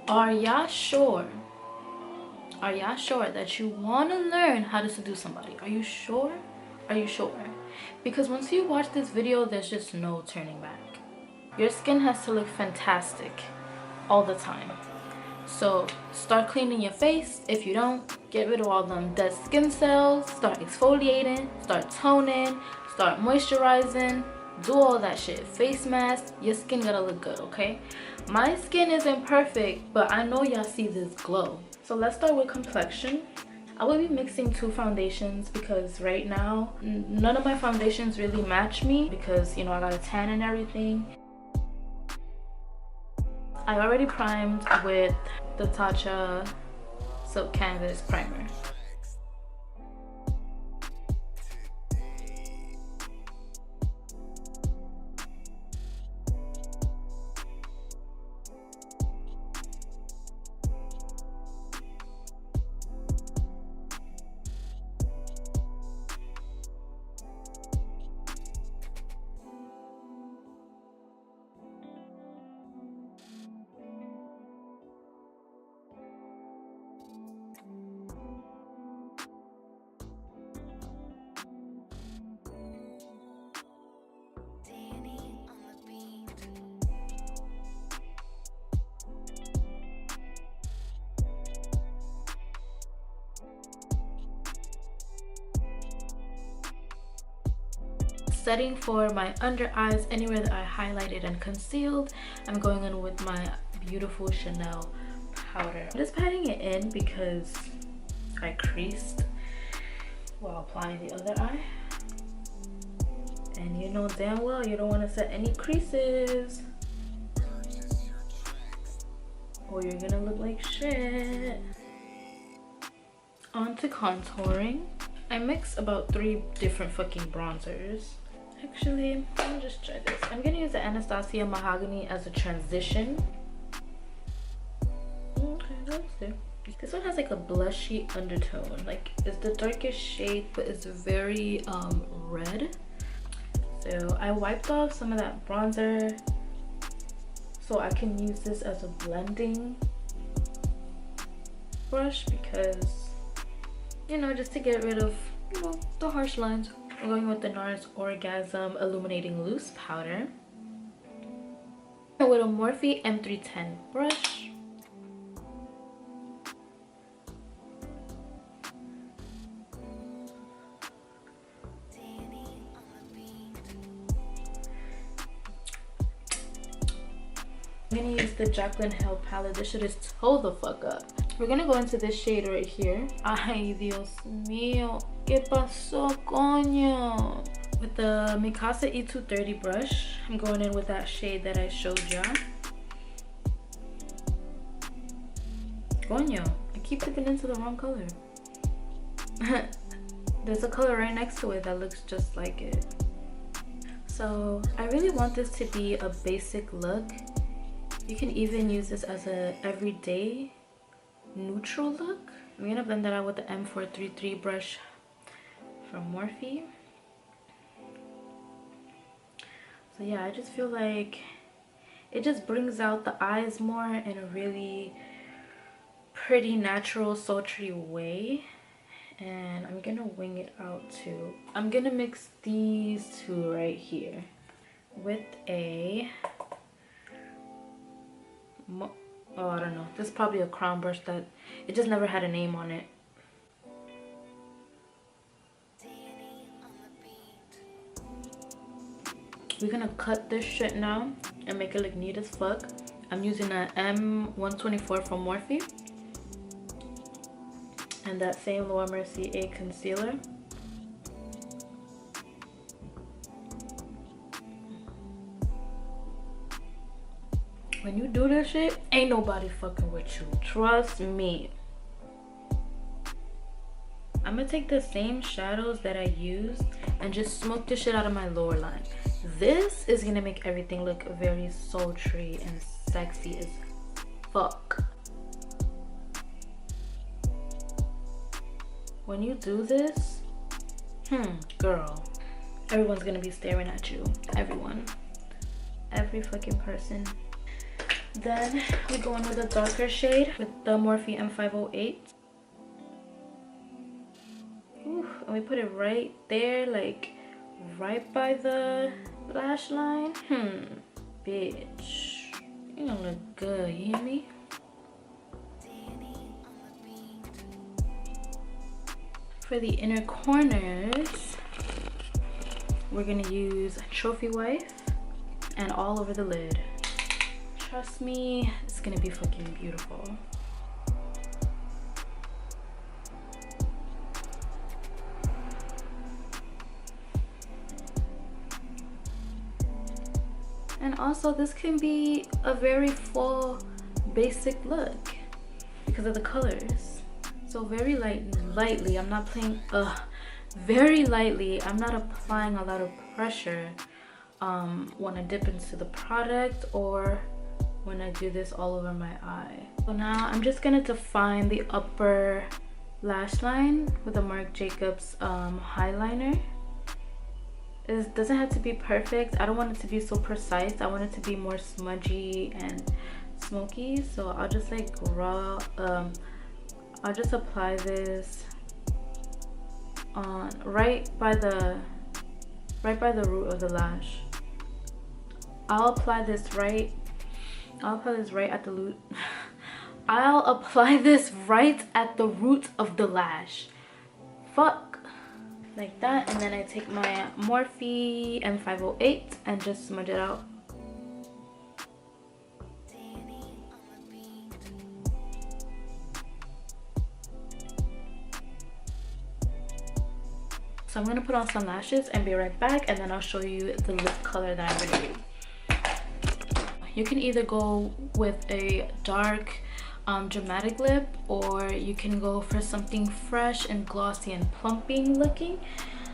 Are y'all sure? Are y'all sure that you want to learn how to seduce somebody? Are you sure? Are you sure? Because once you watch this video, there's just no turning back. Your skin has to look fantastic all the time. So start cleaning your face. If you don't, get rid of all them dead skin cells. Start exfoliating, start toning, start moisturizing. Do all that shit. Face mask. Your skin gotta look good, okay? My skin isn't perfect, but I know y'all see this glow. So let's start with complexion. I will be mixing two foundations because right now none of my foundations really match me because, you know, I got a tan and everything. I already primed with the Tatcha Silk Canvas Primer. Setting for my under eyes, anywhere that I highlighted and concealed, I'm going in with my beautiful Chanel powder. I'm just patting it in because I creased while applying the other eye. And you know damn well you don't want to set any creases or you're gonna look like shit. On to contouring. I mix about 3 different fucking bronzers. Actually, let me just try this. I'm gonna use the Anastasia Mahogany as a transition. Okay, that's good. This one has like a blushy undertone. Like, it's the darkest shade, but it's very red. So I wiped off some of that bronzer so I can use this as a blending brush because, you know, just to get rid of, you know, the harsh lines. I'm going with the NARS Orgasm Illuminating Loose Powder. With a Morphe M310 brush. I'm gonna use the Jaclyn Hill palette. This shit is toe the fuck up. We're gonna go into this shade right here. Ay, Dios mío. ¿Qué pasó, coño? With the Mikasa E230 brush, I'm going in with that shade that I showed ya. Coño, I keep dipping into the wrong color. There's a color right next to it that looks just like it. So I really want this to be a basic look. You can even use this as a everyday neutral look. I'm gonna blend that out with the M433 brush from Morphe. So yeah, I just feel like it just brings out the eyes more in a really pretty, natural, sultry way. And I'm gonna wing it out too. I'm gonna mix these two right here with a oh, I don't know, this is probably a crown brush that it just never had a name on it. We're gonna cut this shit now and make it look neat as fuck. I'm using an M124 from Morphe and that same Laura Mercier concealer. When you do this shit, ain't nobody fucking with you. Trust me. I'm gonna take the same shadows that I used and just smoke the shit out of my lower line. This is gonna make everything look very sultry and sexy as fuck. When you do this, girl, everyone's gonna be staring at you. Everyone. Every fucking person. Then we go in with a darker shade with the Morphe M508. Ooh, and we put it right there, like right by the lash line. Bitch, you gonna look good, you hear me? For the inner corners, we're gonna use Trophy Wife and all over the lid. Trust me, it's gonna be fucking beautiful. And also, this can be a very full, basic look because of the colors. So very lightly, I'm not playing, very lightly, I'm not applying a lot of pressure when I dip into the product or when I do this all over my eye. So now I'm just gonna define the upper lash line with a Marc Jacobs highliner. It doesn't have to be perfect. I don't want it to be so precise. I want it to be more smudgy and smoky. So I'll just like I'll just apply this on right by the root of the lash. I'll apply this right at the root. I'll apply this right at the root of the lash. Fuck. Like that, and then I take my Morphe M508 and just smudge it out. So I'm gonna put on some lashes and be right back, and then I'll show you the lip color that I'm gonna do. You can either go with a dark dramatic lip, or you can go for something fresh and glossy and plumping looking.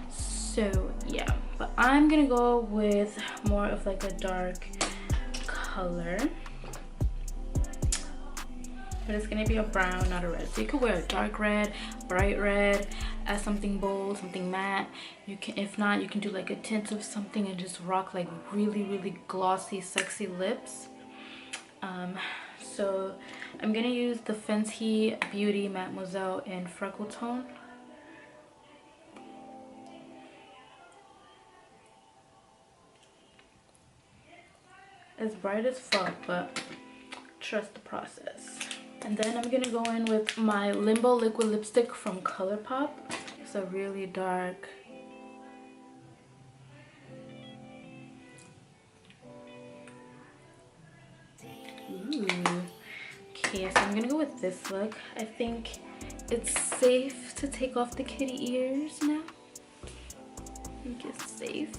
So yeah, but I'm gonna go with more of like a dark color, but it's gonna be a brown, not a red. So you could wear a dark red, bright red, as something bold, something matte. You can, if not, you can do like a tint of something and just rock like really glossy, sexy lips. So I'm gonna use the Fenty Beauty Mademoiselle in Freckle Tone. It's bright as fuck, but trust the process. And then I'm gonna go in with my Limbo liquid lipstick from ColourPop. It's a really dark, okay, so I'm gonna go with this look. I think it's safe to take off the kitty ears now. I think it's safe.